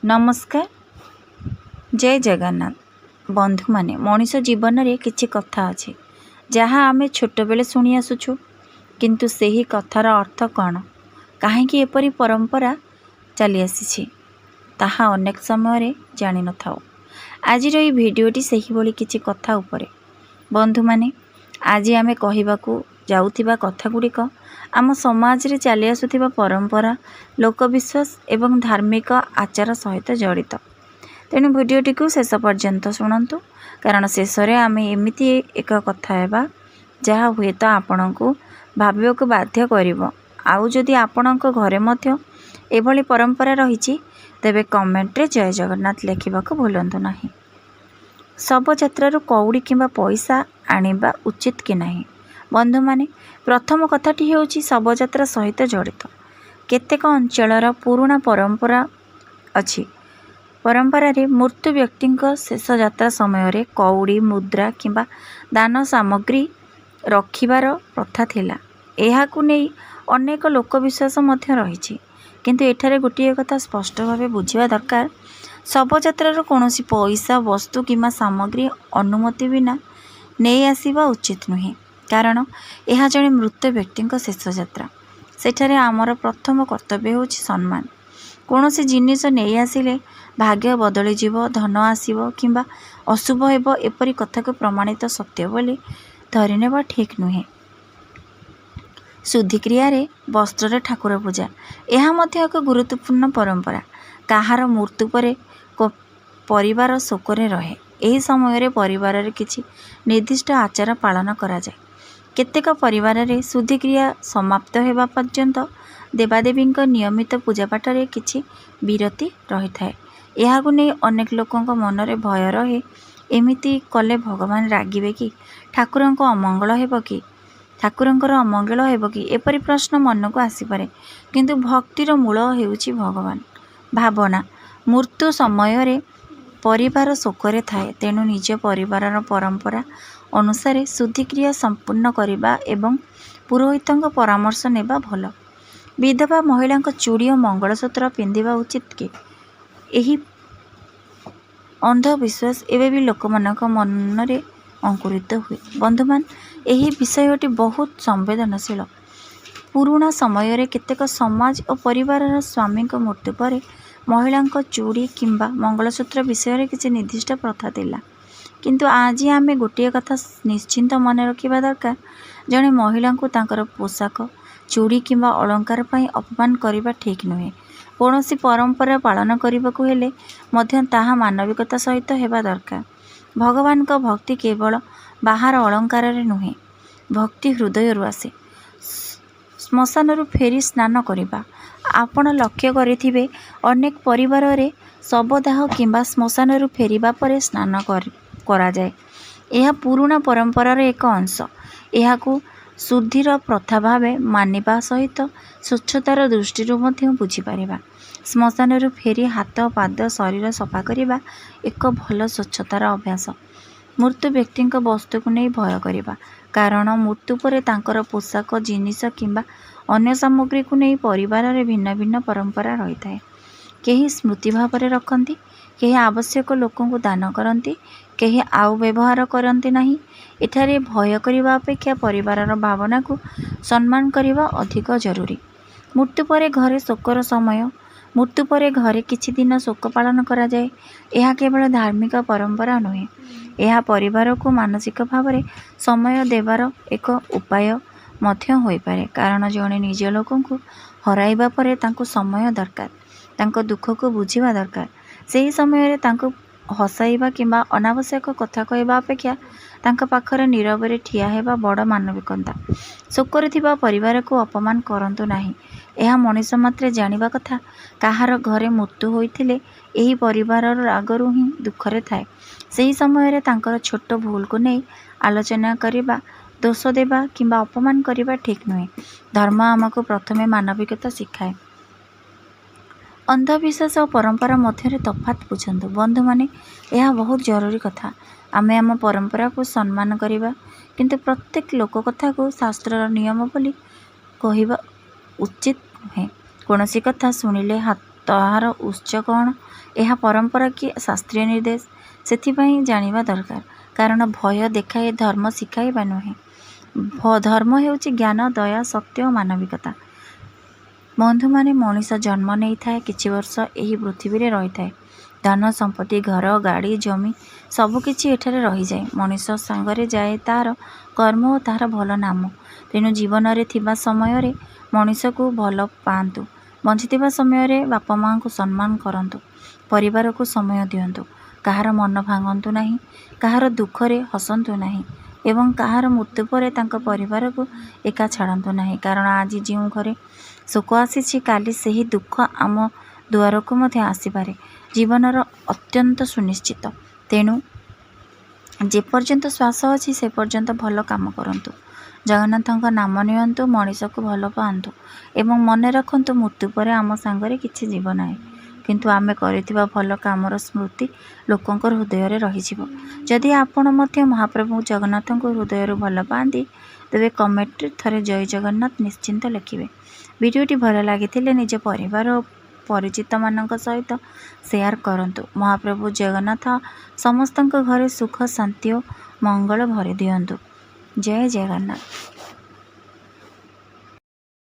नमस्कार। जय जगन्नाथ। बंधु माने मनीष जीवन रे किछि कथा अछि जहाँ आमे छोट बेले शुणी आसुछु, किंतु सेही कथार अर्थ कौन, काहेकि एपरी परंपरा चली आसी ताहा अनेक समय जानि न थाओ। आजिर एई भिडियोटी सेही बोली किछि कथा उपरे। बंधु माने आज आमे कहिबाकू जाउथिबा कथा गुड़िक आम समाज रे चली आसुथिबा परंपरा, लोकविश्वास एवं धार्मिक आचार सहित जड़ित। तेणु भिडियोटी को शेष पर्यंत शुणु, कारण शेष में आम एमती एक कथा हेबा जहाँ हुए तो आपण को भाविबा को बाध्य करिवो। आउ जदि आपणक घरे मध्य एभली परंपरा रही तेबे कमेंट रे जय जगन्नाथ लिखा भूलु नाही। शव यात्रा कौड़ी किंबा पैसा आनिबा उचित कि नहीं। बंधु माने प्रथम कथाटी हेउची शव यात्रा सहित जड़ित। केतेक अंचलर पुराणा परंपरा अछि। परंपरा रे मृत्यु व्यक्ति शेष यात्रा समय रे कौड़ी, मुद्रा किंबा दान सामग्री रखिबार प्रथा थिला। एहाकु नै अनेक लोकविश्वास मध्य रही, किंतु एठारे गोटे कथा स्पष्ट भावे बुझिबा दरकार। शव यात्रा कौनसी पैसा, वस्तु किंबा सामग्री अनुमति बिना नहीं आसीबा उचित नुहे, कारण यह जड़े मृत व्यक्ति शेष यात्रा। सेठारे आमर प्रथम कर्तव्य होछि सम्मान। कौनसी जिनिस नहीं आसिले भाग्य बदली जीव, धन आसीबो किंबा अशुभ हेबो, एपरी कथा को प्रमाणित सत्य बोली धरिनेबा ठीक नुहे। शुद्धिक्रिया रे वस्त्र रे ठाकुर पूजा यह मध्य एक गुरुत्वपूर्ण परंपरा। काहार मृत्यु परे परिवार शोकरे रहे। एही समय रे परिवार रे किछि निर्दिष्ट आचार पालन करा जाय। केतेक परिवार रे शुद्धिक्रिया समाप्त हेबा पर्यंत देवादेवी नियमित पूजापाठ रे किछि विरति रही थाए। यहाकु नै अनेक लोकंक मनरे भय रहे, एमिति कले भगवान रागिबे कि, ठाकुरंक अमंगल हेबो कि, ठाकुरंकर अमंगल हेबो कि, एपरि प्रश्न मन को आसी पारे। किंतु भक्तिर मूल हेउछि भगवान। भावना मृत्यु समय रे परिवार शोकरे थाए, तेणु निज परिवारर परंपरा अनुसार शुद्धिक्रिया संपूर्ण करबा एवं पुरोहितंक परामर्श नेबा भल। विधवा महिलांक चूड़ी और मंगलसूत्र पिंधिबा उचित कि? एही अंधविश्वास एवं भी लोकमानक मनरे अंकुरित हुए। बंधुमान एही विषयटी बहुत संवेदनशील। पुराणा समय रे केतेक समाज और परिवार स्वामी मृत्यु पर महिलांक चूड़ी किंबा मंगलसूत्र विषय रे किछि निर्दिष्ट प्रथा थिला, किंतु आज आमे गोटे कथा निश्चिंत मन रखिबा दरकार। जड़े महिला को तांकर पोशाक, चूड़ी किंबा अलंकार पई अपमान करिबा ठीक नुहे। कौनसी परंपरा पालन करबाकू हेले मध्य ताहा मानविकता सहित हेबा दरकार। भगवान का भक्ति केवल बाहर अलंकार रे नुहे, भक्ति हृदय रु आसे। श्मशान रु फेरी स्नान करिबा आपण लक्ष्य करिथिबे, अनेक परिवार रे शवदाह किंबा श्मशान रु फेरिबा परे स्नान करा जाए। यह पुराणा परंपरार एक अंश। यहाकू शुद्धिर प्रथा भावे मानिबा सहित स्वच्छतार दृष्टि बुझी पारिबा। श्मशान रु फेरी हाथ, पाद, शरीर सफा करिबा एक भल स्वच्छतार अभ्यास। मृत्यु व्यक्ति वस्तु को नहीं भय करिबा, कारण मृत्यु परे तांकर पोशाक, जिनिस किंबा अन्य सामग्री को नहीं परिवार रे भिन्न भिन्न परंपरा रही थाए। केही स्मृति भाव रे रखंती, केही आवश्यक लोकों को दान करती, केही आउ व्यवहार करती नहीं। एठारे भय करिबा अपेक्षा परिवारर भावना को सम्मान करिबा अधिक जरूरी। मृत्यु परे घरे शोकर समय, मृत्यु परे घरे किछि दिन शोक पालन करा जाए। यह केवल धार्मिक परंपरा नुहे, यह परिवार को मानसिक भाव रे समय देवार एक उपाय मध्य होई पारे। कारण जणे निज लोकों को हराइबा परे तांको समय दरकार, तांको दुख को बुझिबा दरकार। सेही समय रे तांको हसाइबा किंबा अनावश्यक कथा कहबा अपेक्षा तांका पाखरे नीरव रे ठिया हेबा बड़ मानविकता। शोकरे थिबा परिवार को अपमान करंतु नाही। यह मनुष्य मात्रे जानिबा कथा। काहार घरे मृत्यु होइथिले एही परिवारर रागरु ही दुखरे थाए। सेही समय रे तांकर छोट भूल को नहीं आलोचना करिबा, दोष देबा किंबा अपमान करिबा ठीक नुहे। धर्म आमको प्रथमे मानविकता शिखाए। अंधविश्वास और परंपरा मध्य तफात बुझंतु। बंधु माने यह बहुत जरूरी कथा। आमे आम परंपरा को सम्मान करिबा, किंतु प्रत्येक लोक कथा को शास्त्र नियम बोली कहिबा उचित नुहे। कौनसी कथा शुणिले ତାହାର ଉତ୍ସ କ'ଣ, ଏହା ପରମ୍ପରା କି ଶାସ୍ତ୍ରୀୟ ନିର୍ଦ୍ଦେଶ, ସେଥିପାଇଁ ଜାଣିବା ଦରକାର। କାରଣ ଭୟ ଦେଖାଇ ଧର୍ମ ଶିଖାଇବା ନୁହେଁ। ଧର୍ମ ହେଉଛି ଜ୍ଞାନ, ଦୟା, ସତ୍ୟ ଓ ମାନବିକତା। ବନ୍ଧୁମାନେ, ମଣିଷ ଜନ୍ମ ନେଇଥାଏ, କିଛି ବର୍ଷ ଏହି ପୃଥିବୀରେ ରହିଥାଏ। ଧନ ସମ୍ପତ୍ତି, ଘର, ଗାଡ଼ି, ଜମି ସବୁକିଛି ଏଠାରେ ରହିଯାଏ। ମଣିଷ ସାଙ୍ଗରେ ଯାଏ ତା'ର କର୍ମ ଓ ତା'ର ଭଲ ନାମ। ତେଣୁ ଜୀବନରେ ଥିବା ସମୟରେ ମଣିଷକୁ ଭଲ ପାଆନ୍ତୁ। ବଞ୍ଚିଥିବା ସମୟରେ ବାପା ମାଆଙ୍କୁ ସମ୍ମାନ କରନ୍ତୁ। ପରିବାରକୁ ସମୟ ଦିଅନ୍ତୁ। କାହାର ମନ ଭାଙ୍ଗନ୍ତୁ ନାହିଁ, କାହାର ଦୁଃଖରେ ହସନ୍ତୁ ନାହିଁ ଏବଂ କାହାର ମୃତ୍ୟୁ ପରେ ତାଙ୍କ ପରିବାରକୁ ଏକା ଛାଡ଼ନ୍ତୁ ନାହିଁ। କାରଣ ଆଜି ଯେଉଁ ଘରେ ଶୋକ ଆସିଛି, କାଲି ସେହି ଦୁଃଖ ଆମ ଦୁଆରକୁ ମଧ୍ୟ ଆସିପାରେ। ଜୀବନର ଅତ୍ୟନ୍ତ ସୁନିଶ୍ଚିତ। ତେଣୁ ଯେପର୍ଯ୍ୟନ୍ତ ଶ୍ୱାସ ଅଛି ସେ ପର୍ଯ୍ୟନ୍ତ ଭଲ କାମ କରନ୍ତୁ। ଜଗନ୍ନାଥଙ୍କ ନାମ ନିଅନ୍ତୁ, ମଣିଷକୁ ଭଲ ପାଆନ୍ତୁ ଏବଂ ମନେ ରଖନ୍ତୁ ମୃତ୍ୟୁ ପରେ ଆମ ସାଙ୍ଗରେ କିଛି ଯିବ ନାହିଁ, କିନ୍ତୁ ଆମେ କରିଥିବା ଭଲ କାମର ସ୍ମୃତି ଲୋକଙ୍କ ହୃଦୟରେ ରହିଯିବ। ଯଦି ଆପଣ ମଧ୍ୟ ମହାପ୍ରଭୁ ଜଗନ୍ନାଥଙ୍କୁ ହୃଦୟରୁ ଭଲ ପାଆନ୍ତି, ତେବେ କମେଣ୍ଟରେ ଥରେ ଜୟ ଜଗନ୍ନାଥ ନିଶ୍ଚିନ୍ତ ଲେଖିବେ। ଭିଡ଼ିଓଟି ଭଲ ଲାଗିଥିଲେ ନିଜ ପରିବାର ଓ ପରିଚିତମାନଙ୍କ ସହିତ ସେୟାର କରନ୍ତୁ। ମହାପ୍ରଭୁ ଜଗନ୍ନାଥ ସମସ୍ତଙ୍କ ଘରେ ସୁଖ, ଶାନ୍ତି ଓ ମଙ୍ଗଳ ଭରି ଦିଅନ୍ତୁ। ଜୟ ଜଗନ୍ନାଥ।